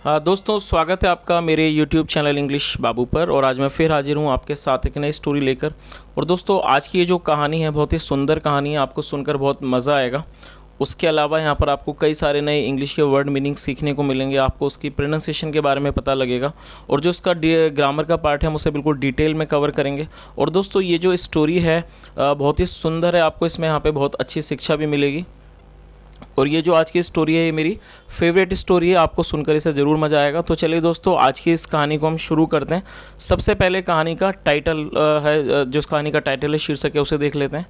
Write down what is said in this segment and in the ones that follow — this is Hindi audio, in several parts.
हाँ दोस्तों, स्वागत है आपका मेरे YouTube चैनल इंग्लिश बाबू पर। और आज मैं फिर हाजिर हूँ आपके साथ एक नई स्टोरी लेकर। और दोस्तों, आज की ये जो कहानी है बहुत ही सुंदर कहानी है, आपको सुनकर बहुत मज़ा आएगा। उसके अलावा यहाँ पर आपको कई सारे नए इंग्लिश के वर्ड मीनिंग सीखने को मिलेंगे, आपको उसकी प्रोनाउंसिएशन के बारे में पता लगेगा और जो उसका ग्रामर का पार्ट है हम उसे बिल्कुल डिटेल में कवर करेंगे। और दोस्तों, ये जो स्टोरी है बहुत ही सुंदर है, आपको इसमें यहाँ पे बहुत अच्छी शिक्षा भी मिलेगी। और ये जो आज की स्टोरी है ये मेरी फेवरेट स्टोरी है, आपको सुनकर इसे ज़रूर मज़ा आएगा। तो चलिए दोस्तों, आज की इस कहानी को हम शुरू करते हैं। सबसे पहले कहानी का टाइटल है, जो इस कहानी का टाइटल है, शीर्षक है, उसे देख लेते हैं।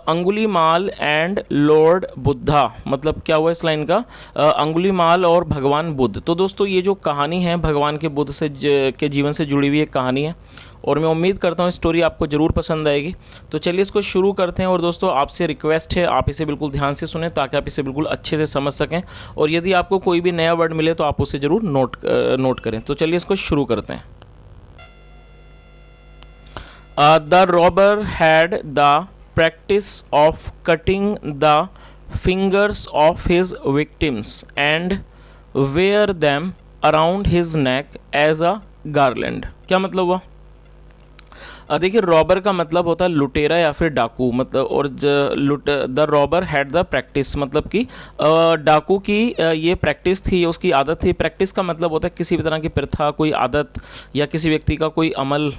Angulimal and Lord Buddha. मतलब क्या हुआ इस लाइन का, अंगुलीमाल और भगवान बुद्ध। तो दोस्तों, ये जो कहानी है भगवान के बुद्ध से के जीवन से जुड़ी हुई एक कहानी है और मैं उम्मीद करता हूँ स्टोरी आपको ज़रूर पसंद आएगी। तो चलिए इसको शुरू करते हैं। और दोस्तों, आपसे रिक्वेस्ट है आप इसे बिल्कुल ध्यान से सुनें ताकि आप इसे बिल्कुल अच्छे से समझ सकें। और यदि आपको कोई भी नया वर्ड मिले तो आप उसे ज़रूर नोट करें। तो चलिए इसको शुरू करते हैं। The robber had the practice of cutting the fingers of his victims and wear them around his neck as a garland. क्या मतलब हुआ? देखिए, रॉबर का मतलब होता है लुटेरा या फिर डाकू। मतलब और the robber had the practice, मतलब कि डाकू की ये प्रैक्टिस थी, उसकी आदत थी। प्रैक्टिस का मतलब होता है किसी भी तरह की प्रथा, कोई आदत या किसी व्यक्ति का कोई अमल,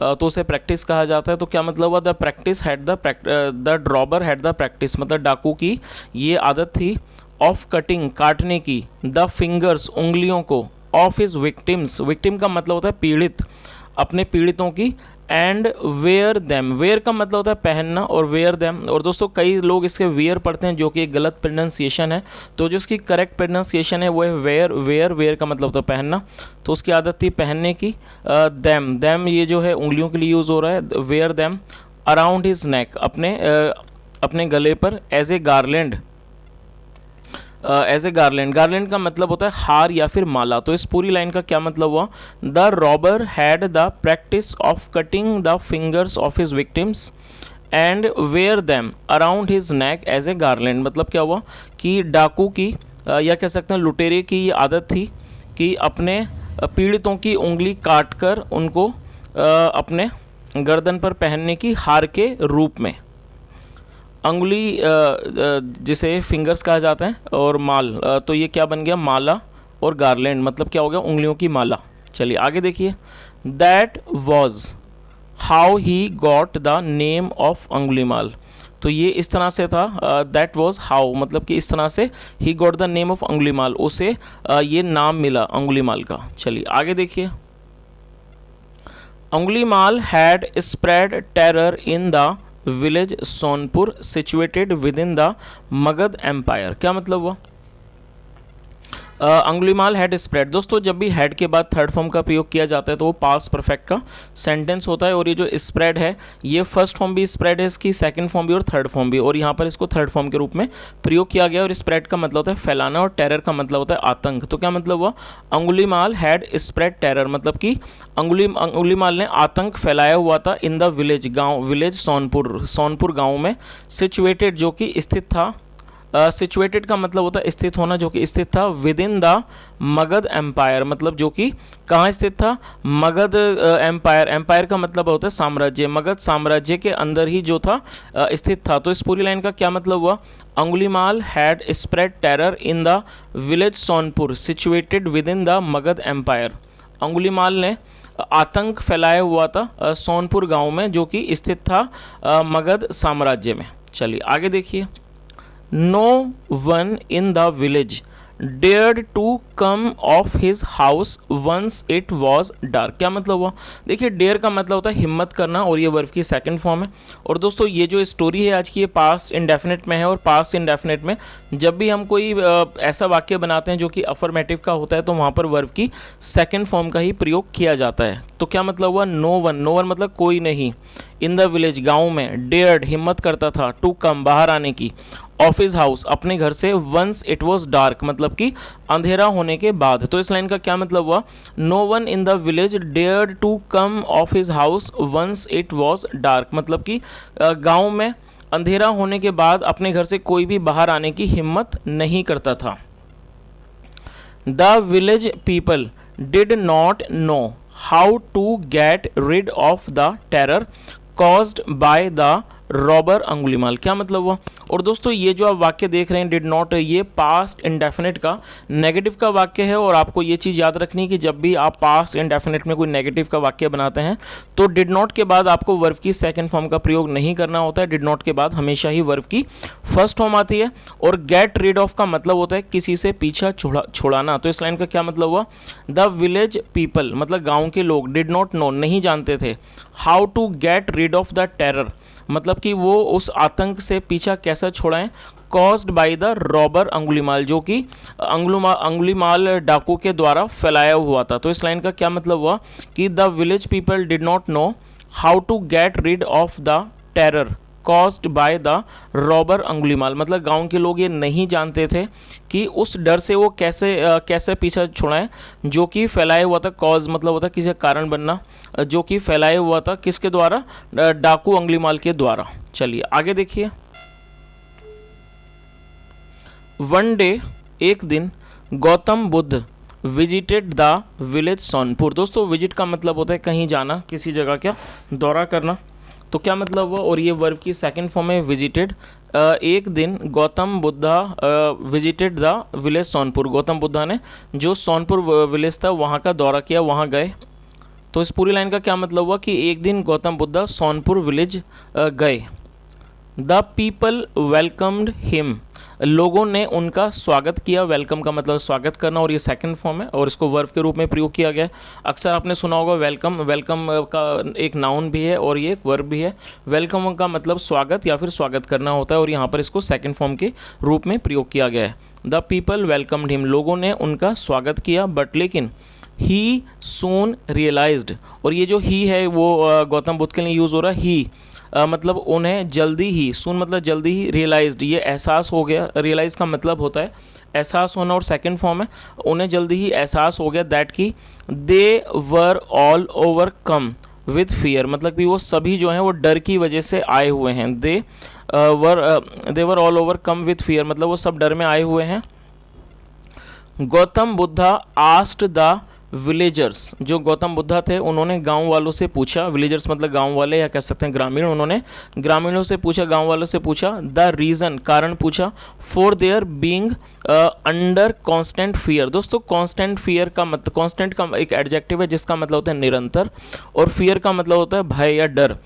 तो उसे प्रैक्टिस कहा जाता है। तो क्या मतलब हुआ, the robber had the practice, मतलब डाकू की ये आदत थी, ऑफ कटिंग, काटने की, द फिंगर्स, उंगलियों को, ऑफ हिज विक्टिम्स, विक्टिम का मतलब होता है पीड़ित, अपने पीड़ितों की, एंड वेयर दैम, वेयर का मतलब होता है पहनना, और वेयर दैम। और दोस्तों, कई लोग इसके वेयर पढ़ते हैं जो कि एक गलत प्रोनाउंसिएशन है, तो जो इसकी करेक्ट प्रोनाउंसिएशन है वो है वेयर। वेयर का मतलब होता है पहनना, तो उसकी आदत थी पहनने की। दैम ये जो है उंगलियों के लिए यूज़ हो रहा है। वेयर दैम अराउंड हिज नेक, अपने गले पर, एज ए गार्लैंड, गार्लैंड का मतलब होता है हार या फिर माला। तो इस पूरी लाइन का क्या मतलब हुआ, the robber had the practice of cutting the fingers of his victims and wear them around his neck as a garland. मतलब क्या हुआ कि डाकू की या कह सकते हैं लुटेरे की ये आदत थी कि अपने पीड़ितों की उंगली काट कर उनको अपने गर्दन पर पहनने की हार के रूप में। अंगुली जिसे फिंगर्स कहा जाता है, और माल, तो ये क्या बन गया, माला, और गार्लैंड मतलब क्या हो गया, उंगलियों की माला। चलिए आगे देखिए। That was how he got the name of Angulimal. तो ये इस तरह से था, दैट वॉज हाउ मतलब कि इस तरह से ही got the name of Angulimal, उसे ये नाम मिला अंगुलीमाल का। चलिए आगे देखिए। Angulimal had spread terror in the village Sonpur situated within the Magadh empire. क्या मतलब हुआ, अंगुलीमाल हैड स्प्रेड। दोस्तों, जब भी हैड के बाद थर्ड फॉर्म का प्रयोग किया जाता है तो वो पास्ट परफेक्ट का सेंटेंस होता है। और ये जो स्प्रेड है ये फर्स्ट फॉर्म भी स्प्रेड है इसकी, सेकंड फॉर्म भी और थर्ड फॉर्म भी, और यहाँ पर इसको थर्ड फॉर्म के रूप में प्रयोग किया गया। और स्प्रेड का मतलब होता है फैलाना और टेरर का मतलब होता है आतंक। तो क्या मतलब हुआ, अंगुलीमाल हैड स्प्रेड टेरर, मतलब कि अंगुलीमाल ने आतंक फैलाया हुआ था इन द विलेज, गाँव, विलेज सोनपुर गाँव में, सिचुएटेड जो कि स्थित था, सिचुएटेड का मतलब होता है स्थित होना, जो कि स्थित था, within the Magadh empire, मतलब जो कि कहाँ स्थित था, मगध एम्पायर। एम्पायर का मतलब होता है साम्राज्य, मगध साम्राज्य के अंदर ही जो था स्थित था। तो इस पूरी लाइन का क्या मतलब हुआ, Angulimal had spread terror in the village Sonpur situated within the Magadh empire. Angulimal ने आतंक फैलाया हुआ था सोनपुर गाँव में, जो कि स्थित था मगध साम्राज्य में। चलिए आगे देखिए। No one in the village dared to come off his house once it was dark। क्या मतलब हुआ, देखिए डेयर का मतलब होता है हिम्मत करना, और ये वर्ब की सेकंड फॉर्म है। और दोस्तों, ये जो स्टोरी है आज की ये पास्ट इंडेफिनिट में है, और पास्ट इंडेफिनिट में जब भी हम कोई ऐसा वाक्य बनाते हैं जो कि अफर्मेटिव का होता है तो वहाँ पर वर्ब की सेकंड फॉर्म का ही प्रयोग किया जाता है। तो क्या मतलब हुआ, नो वन मतलब कोई नहीं, इन द विलेज गाँव में, डेयर्ड हिम्मत करता था, टू कम बाहर आने की, ऑफ हिज हाउस अपने घर से, वंस इट वॉज डार्क मतलब कि अंधेरा होने के बाद। तो इस लाइन का क्या मतलब हुआ, no one in the village dared to come of his house once it was dark, मतलब कि गाँव में अंधेरा होने के बाद अपने घर से कोई भी बाहर आने की हिम्मत नहीं करता था। The village people did not know how to get rid of the terror caused by the robber Angulimal. क्या मतलब हुआ? और दोस्तों ये जो आप वाक्य देख रहे हैं डिड नॉट, ये पास्ट इंडेफिनिट का नेगेटिव का वाक्य है। और आपको ये चीज़ याद रखनी है कि जब भी आप पास्ट इंडेफिनिट में कोई नेगेटिव का वाक्य बनाते हैं तो डिड नॉट के बाद आपको वर्ब की सेकंड फॉर्म का प्रयोग नहीं करना होता है। डिड नॉट के बाद हमेशा ही वर्ब की फर्स्ट फॉर्म आती है। और गेट रिड ऑफ का मतलब होता है किसी से पीछा छुड़ाना। तो इस लाइन का क्या मतलब हुआ? द विलेज पीपल मतलब गाँव के लोग डिड नॉट नो नहीं जानते थे how to get rid of the terror मतलब कि वो उस आतंक से पीछा कैसा छुड़ाएं caused by the robber Angulimala जो कि अंगुलीमाल डाकू के द्वारा फैलाया हुआ था। तो इस लाइन का क्या मतलब हुआ कि the village people did not know how to get rid of the terror caused by the robber Angulimal मतलब गांव के लोग ये नहीं जानते थे कि उस डर से वो कैसे पीछा छुड़ाएं जो कि फैलाया हुआ था। कॉज मतलब होता है किसी कारण बनना, जो कि फैलाया हुआ था किसके द्वारा? डाकू अंगुलीमाल के द्वारा। चलिए आगे देखिए। वन डे एक दिन Gautam Buddha visited the village Sonpur. दोस्तों विजिट का मतलब होता है कहीं जाना, किसी जगह क्या दौरा करना। तो क्या मतलब हुआ? और ये वर्ब की सेकंड फॉर्म है विजिटेड। एक दिन Gautam Buddha visited the village Sonpur. Gautam Buddha ने जो सोनपुर विलेज था वहाँ का दौरा किया, वहाँ गए। तो इस पूरी लाइन का क्या मतलब हुआ कि एक दिन गौतम बुद्धा सोनपुर विलेज गए। द पीपल वेलकम्ड हिम लोगों ने उनका स्वागत किया। वेलकम का मतलब स्वागत करना और ये सेकंड फॉर्म है और इसको वर्ब के रूप में प्रयोग किया गया है। अक्सर आपने सुना होगा वेलकम, वेलकम का एक नाउन भी है और ये एक वर्ब भी है। वेलकम का मतलब स्वागत या फिर स्वागत करना होता है और यहाँ पर इसको सेकंड फॉर्म के रूप में प्रयोग किया गया है। द पीपल वेलकम्ड हिम लोगों ने उनका स्वागत किया बट लेकिन ही सून रियलाइज्ड। और ये जो ही है वो गौतम बुद्ध के लिए यूज़ हो रहा है। ही मतलब उन्हें जल्दी ही, सुन मतलब जल्दी ही, रियलाइज्ड ये एहसास हो गया। रियलाइज़ का मतलब होता है एहसास होना और सेकंड फॉर्म है उन्हें जल्दी ही एहसास हो गया दैट कि they were all overcome with fear मतलब कि वो सभी जो हैं वो डर की वजह से आए हुए हैं। They were all overcome with fear मतलब वो सब डर में आए हुए हैं। Gautam Buddha asked the villagers जो गौतम बुद्धा थे उन्होंने गांव वालों से पूछा। विलेजर्स मतलब गांव वाले या कह सकते हैं ग्रामीण। उन्होंने ग्रामीणों से पूछा, गांव वालों से पूछा द रीज़न कारण पूछा for their being under constant fear. दोस्तों कांस्टेंट फियर का मतलब, कांस्टेंट का एक एडजेक्टिव है जिसका मतलब होता है निरंतर और फियर का मतलब होता है भय या डर।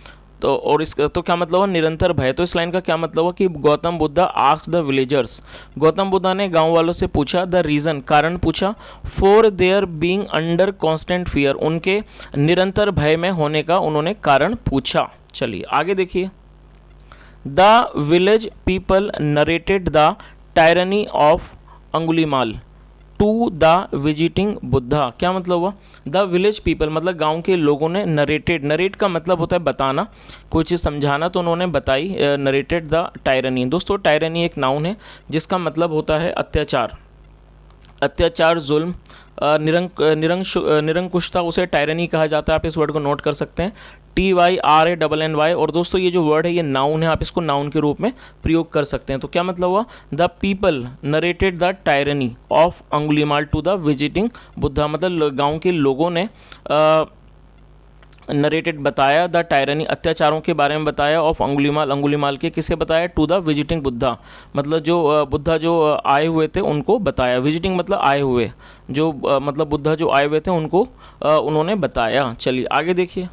तो और इसका तो क्या मतलब हुआ? निरंतर भय। तो इस लाइन का क्या मतलब हुआ कि Gautam Buddha asked the villagers Gautam Buddha ने गांव वालों से पूछा द रीज़न कारण पूछा for their being under constant fear उनके निरंतर भय में होने का उन्होंने कारण पूछा। चलिए आगे देखिए। The village people narrated the tyranny of Angulimal to the visiting Buddha. क्या मतलब हुआ? द विलेज पीपल मतलब गांव के लोगों ने नरेटेड, नरेट का मतलब होता है बताना, कोई चीज़ समझाना, तो उन्होंने बताई। Narrated the tyranny. दोस्तों टायरनी एक नाउन है जिसका मतलब होता है अत्याचार, अत्याचार, जुल्म, निरंकुशता, उसे टायरनी कहा जाता है। आप इस वर्ड को नोट कर सकते हैं TYRANNY। और दोस्तों ये जो वर्ड है ये नाउन है, आप इसको नाउन के रूप में प्रयोग कर सकते हैं। तो क्या मतलब हुआ? The people narrated the tyranny of Angulimal to the visiting Buddha मतलब गांव के लोगों ने नरेटेड बताया द टायरनी अत्याचारों के बारे में बताया ऑफ अंगुलीमाल, अंगुलीमाल के किसे बताया? टू द विजिटिंग बुद्धा मतलब जो बुद्धा जो आए हुए थे उनको बताया। विजिटिंग मतलब आए हुए, जो मतलब बुद्धा जो आए हुए थे उनको उन्होंने बताया। चलिए आगे देखिए।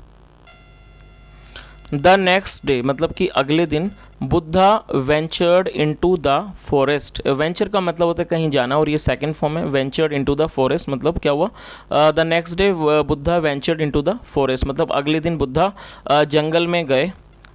द नेक्स्ट डे मतलब कि अगले दिन Buddha ventured into the forest. Venture का मतलब होता है कहीं जाना और ये सेकंड फॉर्म है। वेंचर्ड इनटू द फॉरेस्ट मतलब क्या हुआ? The next day Buddha ventured into the forest मतलब अगले दिन बुद्धा जंगल में गए।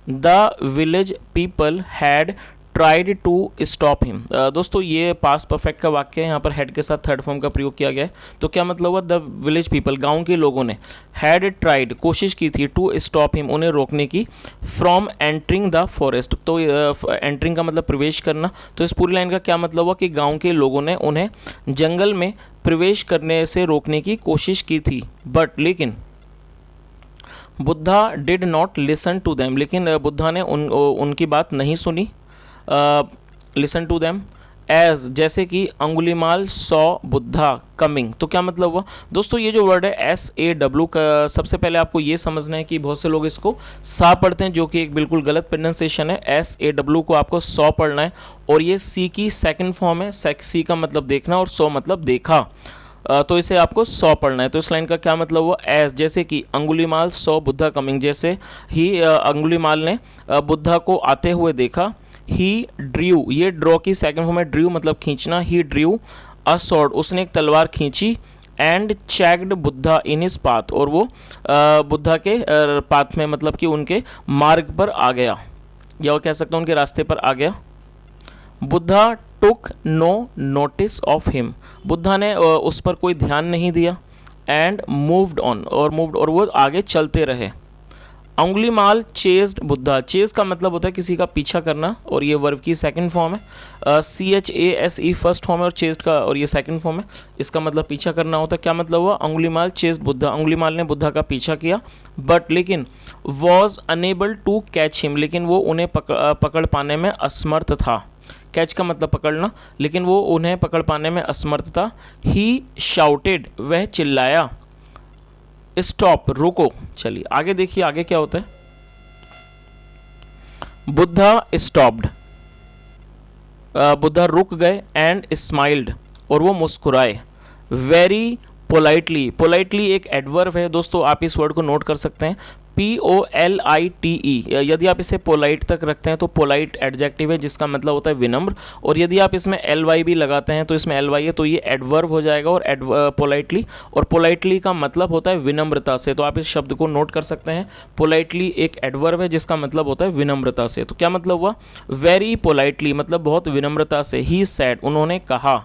The village people had tried to stop him. दोस्तों ये पास्ट परफेक्ट का वाक्य है, यहाँ पर हैड के साथ थर्ड फॉर्म का प्रयोग किया गया है। तो क्या मतलब हुआ? द विलेज पीपल गांव के लोगों ने हैड ट्राइड कोशिश की थी टू स्टॉप हिम उन्हें रोकने की फ्रॉम एंटरिंग द फॉरेस्ट। तो एंटरिंग का मतलब प्रवेश करना। तो इस पूरी लाइन का क्या मतलब हुआ कि गाँव के लोगों ने उन्हें जंगल में प्रवेश करने से रोकने की कोशिश की थी बट लेकिन Buddha did not listen to them. लेकिन बुद्धा ने उनकी बात नहीं सुनी। लिसन टू देम एज जैसे कि अंगुलीमाल सॉ बुद्धा कमिंग। तो क्या मतलब हुआ दोस्तों, ये जो वर्ड है SAW का, सबसे पहले आपको ये समझना है कि बहुत से लोग इसको सा पढ़ते हैं, जो कि एक बिल्कुल गलत प्रोनाउंसिएशन है। SAW को आपको सॉ पढ़ना है, और ये सी की सेकंड फॉर्म है। सी का मतलब देखना और सॉ मतलब देखा, तो इसे आपको सॉ पढ़ना है। तो इस लाइन का क्या मतलब हुआ, एज जैसे कि अंगुलीमाल सॉ बुद्धा कमिंग, जैसे ही अंगुलीमाल ने बुद्धा को आते हुए देखा। ही ड्रू, ये ड्रॉ की सेकंड फॉर्म है, ड्रू मतलब खींचना। ही ड्रू अ स्वॉर्ड, उसने एक तलवार खींची। And checked Buddha in his path, और वो बुद्धा के पाथ में मतलब कि उनके मार्ग पर आ गया, या वो कह सकते हैं उनके रास्ते पर आ गया। Buddha took no notice of him, Buddha ने उस पर कोई ध्यान नहीं दिया। एंड मूव्ड ऑन, और वो आगे चलते रहे। अंगुलीमाल चेस्ड बुद्धा, चेज का मतलब होता है किसी का पीछा करना, और ये वर्ब की सेकंड फॉर्म है। CHASE फर्स्ट फॉर्म है, और चेस्ड का, और ये सेकंड फॉर्म है। इसका मतलब पीछा करना होता है। क्या मतलब हुआ, अंगुलीमाल चेस्ड बुद्धा, अंगुलीमाल ने बुद्धा का पीछा किया। बट लेकिन was unable to catch him, लेकिन वो उन्हें पकड़ पाने में असमर्थ था। कैच का मतलब पकड़ना, लेकिन वो उन्हें पकड़ पाने में असमर्थ था। ही शाउटेड, वह चिल्लाया। स्टॉप, रुको। चलिए आगे देखिए, आगे क्या होता है। बुद्धा स्टॉप्ड, बुद्धा रुक गए। एंड स्माइल्ड, और वो मुस्कुराए। वेरी पोलाइटली, पोलाइटली एक एडवर्ब है दोस्तों, आप इस वर्ड को नोट कर सकते हैं। POLITE, यदि आप इसे पोलाइट तक रखते हैं तो पोलाइट एडजेक्टिव है, जिसका मतलब होता है विनम्र। और यदि आप इसमें LY भी लगाते हैं तो इसमें LY है, तो ये एडवर्ब हो जाएगा। और पोलाइटली, और पोलाइटली का मतलब होता है विनम्रता से। तो आप इस शब्द को नोट कर सकते हैं। पोलाइटली एक एडवर्ब है जिसका मतलब होता है विनम्रता से। तो क्या मतलब हुआ, वेरी पोलाइटली मतलब बहुत विनम्रता से। ही सैड, उन्होंने कहा।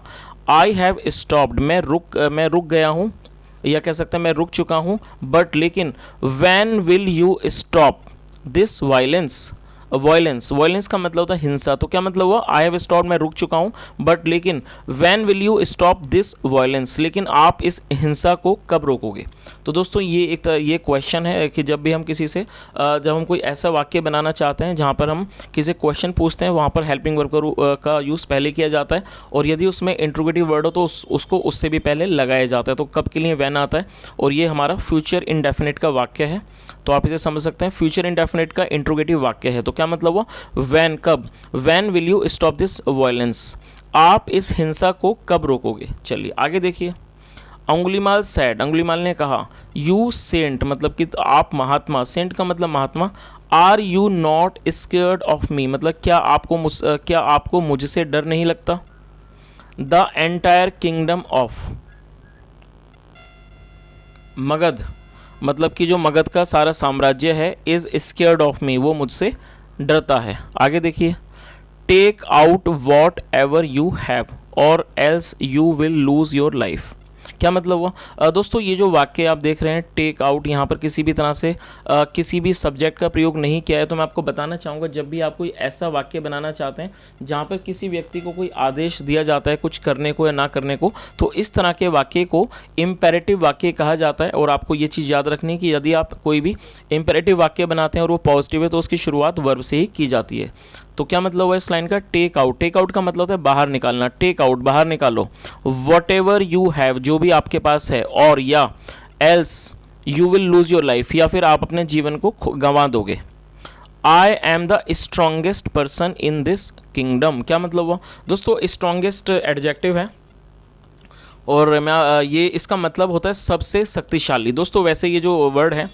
आई हैव स्टॉप्ड, मैं रुक गया हूँ, या कह सकते हैं मैं रुक चुका हूँ। बट लेकिन when will you stop this violence, violence का मतलब होता है हिंसा। तो क्या मतलब हुआ, आई हैव स्टॉप्ड, मैं रुक चुका हूँ। बट लेकिन when will you stop this violence, लेकिन आप इस हिंसा को कब रोकोगे। तो दोस्तों ये क्वेश्चन है कि जब भी हम किसी से जब हम कोई ऐसा वाक्य बनाना चाहते हैं जहाँ पर हम किसी क्वेश्चन पूछते हैं, वहाँ पर हेल्पिंग वर्ब का यूज़ पहले किया जाता है। और यदि उसमें इंट्रोगेटिव वर्ड हो तो उसको उससे भी पहले लगाया जाता है। तो कब के लिए व्हेन आता है, और ये हमारा फ्यूचर इंडेफिनिट का वाक्य है। तो आप इसे समझ सकते हैं, फ्यूचर इंडेफिनिट का इंट्रोगेटिव वाक्य है। तो क्या मतलब हुआ, व्हेन कब, when will you stop this violence, आप इस हिंसा को कब रोकोगे। चलिए आगे देखिए। अंगुलीमाल सैड, अंगुलीमाल ने कहा। यू सेंट मतलब कि आप महात्मा, सेंट का मतलब महात्मा। Are you not scared of me मतलब क्या आपको मुझसे डर नहीं लगता। The entire kingdom of Magadha मतलब कि जो मगध का सारा साम्राज्य है, इज स्केयर्ड ऑफ मी वो मुझसे डरता है। आगे देखिए। Take out whatever you have or else you will lose your life. क्या मतलब हुआ दोस्तों, ये जो वाक्य आप देख रहे हैं टेक आउट, यहाँ पर किसी भी तरह से किसी भी सब्जेक्ट का प्रयोग नहीं किया है। तो मैं आपको बताना चाहूँगा, जब भी आप कोई ऐसा वाक्य बनाना चाहते हैं जहाँ पर किसी व्यक्ति को कोई आदेश दिया जाता है कुछ करने को या ना करने को, तो इस तरह के वाक्य को इम्पेरेटिव वाक्य कहा जाता है। और आपको ये चीज़ याद रखनी है कि यदि आप कोई भी इम्पेरेटिव वाक्य बनाते हैं और वो पॉजिटिव है तो उसकी शुरुआत वर्ब से ही की जाती है। तो क्या मतलब हुआ इस लाइन का, टेक आउट। टेक आउट का मतलब होता है बाहर निकालना। टेक आउट बाहर निकालो। वॉट एवर यू हैव जो भी आपके पास है, और या else you will lose your life या फिर आप अपने जीवन को गंवा दोगे। I am the strongest person in this kingdom. क्या मतलब हुआ दोस्तों, स्ट्रॉन्गेस्ट एडजेक्टिव है और मैं ये इसका मतलब होता है सबसे शक्तिशाली। दोस्तों वैसे ये जो वर्ड है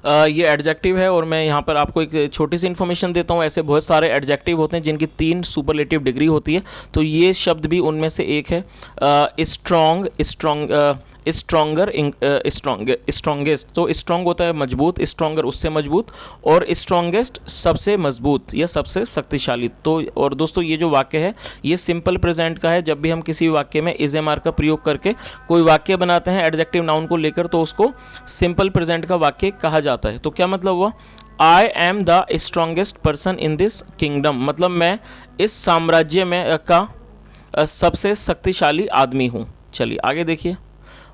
ये एडजेक्टिव है और मैं यहाँ पर आपको एक छोटी सी इन्फॉर्मेशन देता हूँ। ऐसे बहुत सारे एडजेक्टिव होते हैं जिनकी 3 सुपरलेटिव डिग्री होती है, तो ये शब्द भी उनमें से एक है। Stronger, strongest. तो स्ट्रॉन्ग होता है मजबूत, स्ट्रॉन्गर उससे मजबूत, और स्ट्रॉन्गेस्ट सबसे मजबूत या सबसे शक्तिशाली। तो और दोस्तों ये जो वाक्य है ये सिंपल प्रेजेंट का है। जब भी हम किसी वाक्य में इज एम आर का प्रयोग करके कोई वाक्य बनाते हैं एडजेक्टिव नाउन को लेकर, तो उसको सिंपल प्रेजेंट का वाक्य कहा जाता है। तो क्या मतलब हुआ, I am the strongest person in this kingdom मतलब मैं इस साम्राज्य में का सबसे शक्तिशाली आदमी हूँ। चलिए आगे देखिए।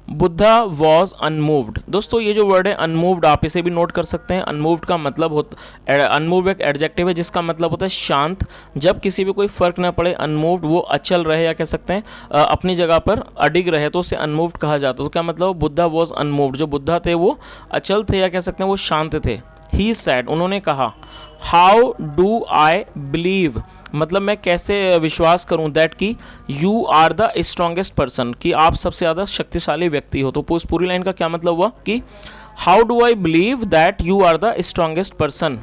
Buddha was unmoved. दोस्तों ये जो वर्ड है अनमूव्ड, आप इसे भी नोट कर सकते हैं। अनमूव्ड का मतलब होता, अनमूव एक एडजेक्टिव है जिसका मतलब होता है शांत। जब किसी भी कोई फर्क ना पड़े, अनमूव्ड, वो अचल रहे या कह सकते हैं अपनी जगह पर अडिग रहे, तो उसे अनमूव्ड कहा जाता है। तो क्या मतलब, बुद्धा वॉज अनमूव्ड, जो बुद्धा थे वो अचल थे या कह सकते हैं वो शांत थे। ही सैड, उन्होंने कहा, हाउ डू आई बिलीव, मतलब मैं कैसे विश्वास करूं, दैट कि you are the strongest person, कि आप सबसे ज़्यादा शक्तिशाली व्यक्ति हो। तो उस पूरी लाइन का क्या मतलब हुआ कि how do I believe that you are the strongest person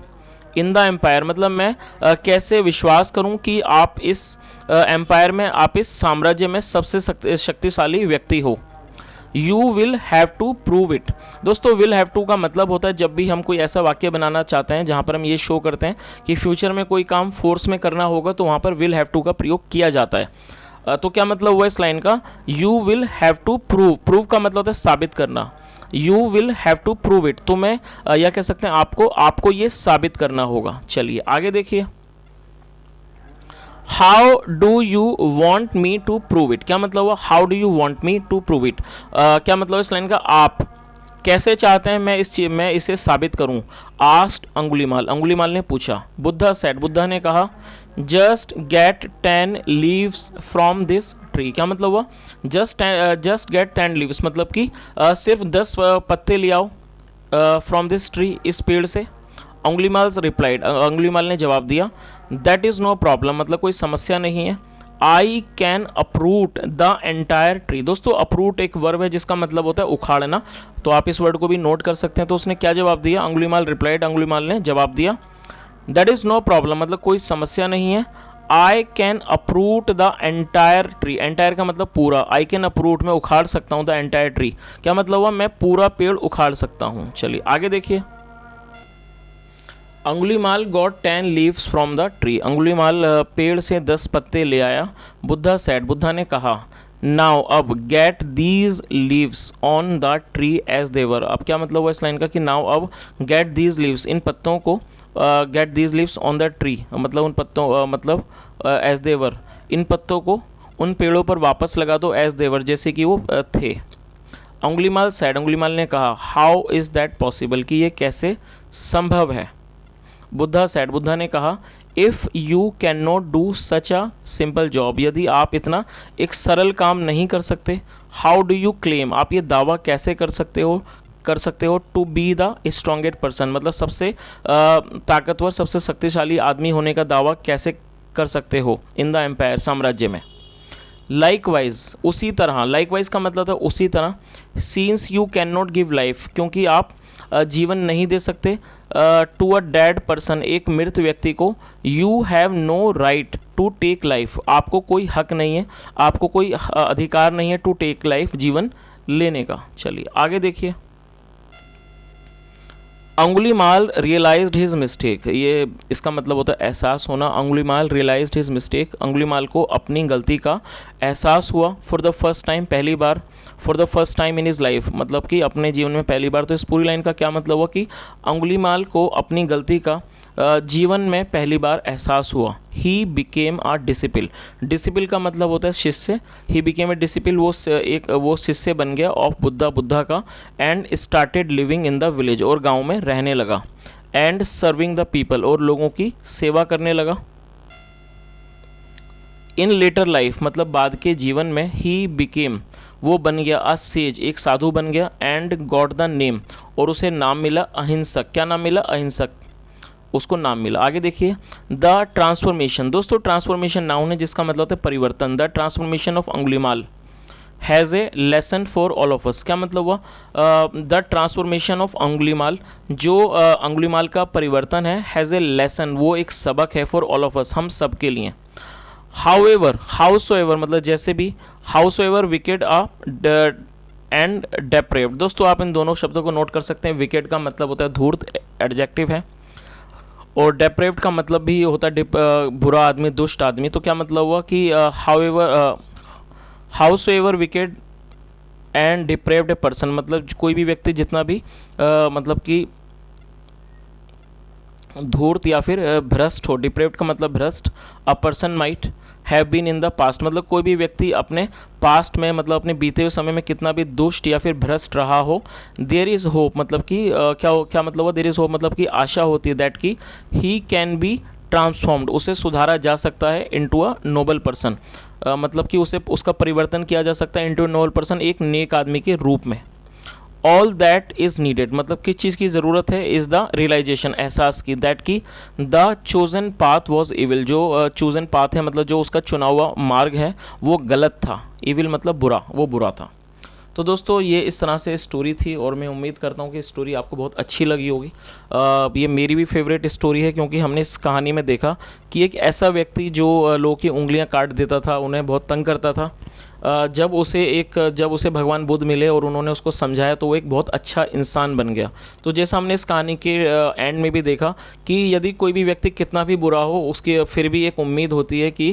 in the empire, मतलब मैं कैसे विश्वास करूं कि आप इस एम्पायर में, आप इस साम्राज्य में सबसे शक्तिशाली व्यक्ति हो। You will have to prove it. दोस्तों विल हैव टू का मतलब होता है जब भी हम कोई ऐसा वाक्य बनाना चाहते हैं जहाँ पर हम ये शो करते हैं कि फ्यूचर में कोई काम फोर्स में करना होगा, तो वहाँ पर विल हैव टू का प्रयोग किया जाता है। तो क्या मतलब हुआ इस लाइन का, you will have to prove, prove का मतलब होता है साबित करना, you will have to prove it, तो मैं या कह सकते हैं आपको ये साबित करना होगा। चलिए आगे देखिए, how do you want me to prove it, क्या मतलब हुआ, how do you want me to prove it, क्या मतलब इस लाइन का, आप कैसे चाहते हैं मैं इसे साबित करूं। आस्क्ड अंगुलीमाल, अंगुलीमाल ने पूछा। बुद्धा सेड, बुद्धा ने कहा, just get 10 leaves from this tree, क्या मतलब हुआ, जस्ट गेट 10 लीव्स, मतलब कि सिर्फ 10 पत्ते ले आओ फ्रॉम दिस ट्री, इस पेड़ से। अंगुलीमाल रिप्लाइड, अंगुलीमाल ने जवाब दिया, दैट इज़ नो प्रॉब्लम, मतलब कोई समस्या नहीं है। I can अप्रूट the entire tree. दोस्तों अप्रूट एक वर्ब है जिसका मतलब होता है उखाड़ना, तो आप इस वर्ड को भी नोट कर सकते हैं। तो उसने क्या जवाब दिया, अंगुलीमाल रिप्लाइड, अंगुलीमाल ने जवाब दिया, दैट इज़ नो प्रॉब्लम, मतलब कोई समस्या नहीं है। I can अप्रूट the entire tree, entire का मतलब पूरा, आई कैन अप्रूट, मैं उखाड़ सकता हूँ द एंटायर ट्री, क्या मतलब हुआ, मैं पूरा पेड़ उखाड़ सकता हूँ। चलिए आगे देखिए, Angulimal got 10 leaves from the tree, Angulimal पेड़ से 10 पत्ते ले आया। बुद्धा सेड, बुद्धा ने कहा, नाउ अब get these leaves on the tree as they were, अब क्या मतलब हुआ इस लाइन का कि नाउ अब गेट दीज लीव्स, इन पत्तों को, gate these leaves on the tree, मतलब उन पत्तों मतलब एज देवर, इन पत्तों को उन पेड़ों पर वापस लगा दो एज देवर, जैसे कि वो थे। अंगुलीमाल सेड, अंगुलीमाल ने कहा, हाउ इज़ दैट पॉसिबल, कि ये कैसे संभव है। बुद्धा सेड, बुद्धा ने कहा, if you can not do such a simple job, यदि आप इतना एक सरल काम नहीं कर सकते, हाउ डू यू क्लेम, आप ये दावा कैसे कर सकते हो to be the strongest person, मतलब सबसे ताकतवर, सबसे शक्तिशाली आदमी होने का दावा कैसे कर सकते हो इन द एम्पायर, साम्राज्य में। लाइकवाइज, उसी तरह, लाइकवाइज का मतलब था उसी तरह। Scenes you can not give life, क्योंकि आप जीवन नहीं दे सकते टू अ डेड पर्सन, एक मृत व्यक्ति को। You have no right to take life, आपको कोई हक नहीं है, आपको कोई अधिकार नहीं है टू टेक लाइफ, जीवन लेने का। चलिए आगे देखिए, अंगुलीमाल रियलाइज्ड हिज मिस्टेक, ये इसका मतलब होता है एहसास होना। Angulimal realised his mistake, Angulimal को अपनी गलती का एहसास हुआ। फॉर द फर्स्ट टाइम, पहली बार, for the first time in his life, मतलब कि अपने जीवन में पहली बार। तो इस पूरी लाइन का क्या मतलब हुआ कि अंगुलीमाल को अपनी गलती का जीवन में पहली बार एहसास हुआ। He became a disciple, disciple का मतलब होता है शिष्य। ही बिकेम ए डिसिपल, वो शिष्य बन गया ऑफ बुद्धा, बुद्धा का। And started living in the village, और गांव में रहने लगा। एंड सर्विंग द पीपल, और लोगों की सेवा करने लगा। इन लेटर लाइफ, मतलब बाद के जीवन में, ही बिकेम, वो बन गया अ सेज, एक साधु बन गया। एंड गॉट द नेम, और उसे नाम मिला अहिंसक, क्या नाम मिला, अहिंसक, उसको नाम मिला। आगे देखिए, द ट्रांसफॉर्मेशन, दोस्तों ट्रांसफॉर्मेशन नाउन है जिसका मतलब होता है परिवर्तन। The transformation of Angulimal has a lesson for all of us, क्या मतलब हुआ, द ट्रांसफॉर्मेशन ऑफ अंगुलीमाल, जो अंगुलीमाल का परिवर्तन है, हैज़ ए लेसन, वो एक सबक है, फॉर ऑल ऑफ अस, हम सब के लिए। हाउएवर, हाउसोएवर मतलब जैसे भी, हाउसोएवर विकेड एंड डेप्रेव्ड, दोस्तों आप इन दोनों शब्दों को नोट कर सकते हैं। विकेड का मतलब होता है धूर्त, एडजेक्टिव है, और डेप्रेव्ड का मतलब भी होता है बुरा आदमी, दुष्ट आदमी। तो क्या मतलब हुआ कि howsoever wicked and depraved a person, मतलब कोई भी व्यक्ति जितना भी मतलब कि धूर्त या फिर भ्रष्ट हो। डिप्रेव्ड का मतलब भ्रष्ट। A person might have been in the past, मतलब कोई भी व्यक्ति अपने पास्ट में, मतलब अपने बीते हुए समय में कितना भी दुष्ट या फिर भ्रष्ट रहा हो, देयर इज़ होप, मतलब कि क्या मतलब हुआ, देयर इज़ होप मतलब कि आशा होती है, दैट कि ही कैन बी ट्रांसफॉर्म्ड, उसे सुधारा जा सकता है इनटू अ नोबल पर्सन, मतलब कि उसे उसका परिवर्तन किया जा सकता है इनटू अ नोबल पर्सन, एक नेक आदमी के रूप में। ऑल दैट इज़ नीडेड, मतलब किस चीज़ की ज़रूरत है, इज़ द रियलाइजेशन, एहसास की, दैट की the chosen path was evil, जो चोजन पाथ है मतलब जो उसका चुना हुआ मार्ग है वो गलत था, इविल मतलब बुरा, वो बुरा था। तो दोस्तों ये इस तरह से स्टोरी थी और मैं उम्मीद करता हूँ कि स्टोरी आपको बहुत अच्छी लगी होगी। ये मेरी भी फेवरेट स्टोरी है, क्योंकि हमने इस कहानी में देखा कि एक ऐसा व्यक्ति जो लोगों की उंगलियां काट देता था, उन्हें बहुत तंग करता था, जब उसे भगवान बुद्ध मिले और उन्होंने उसको समझाया तो वो एक बहुत अच्छा इंसान बन गया। तो जैसा हमने इस कहानी के एंड में भी देखा कि यदि कोई भी व्यक्ति कितना भी बुरा हो, उसकी फिर भी एक उम्मीद होती है कि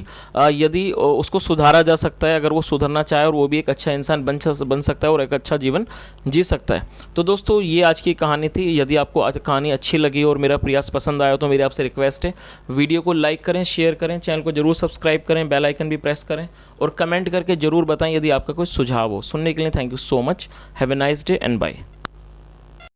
यदि उसको सुधारा जा सकता है, अगर वो सुधरना चाहे, और वो भी एक अच्छा इंसान बन सकता है और एक अच्छा जीवन जी सकता है। तो दोस्तों ये आज की कहानी थी। यदि आपको आज कहानी अच्छी लगी और मेरा प्रयास पसंद आया तो मेरी आपसे रिक्वेस्ट है, वीडियो को लाइक करें, शेयर करें, चैनल को जरूर सब्सक्राइब करें, बेल आइकन भी प्रेस करें और कमेंट करके जरूर बताएं यदि आपका कोई सुझाव हो। सुनने के लिए thank you so much. Have a nice day and bye.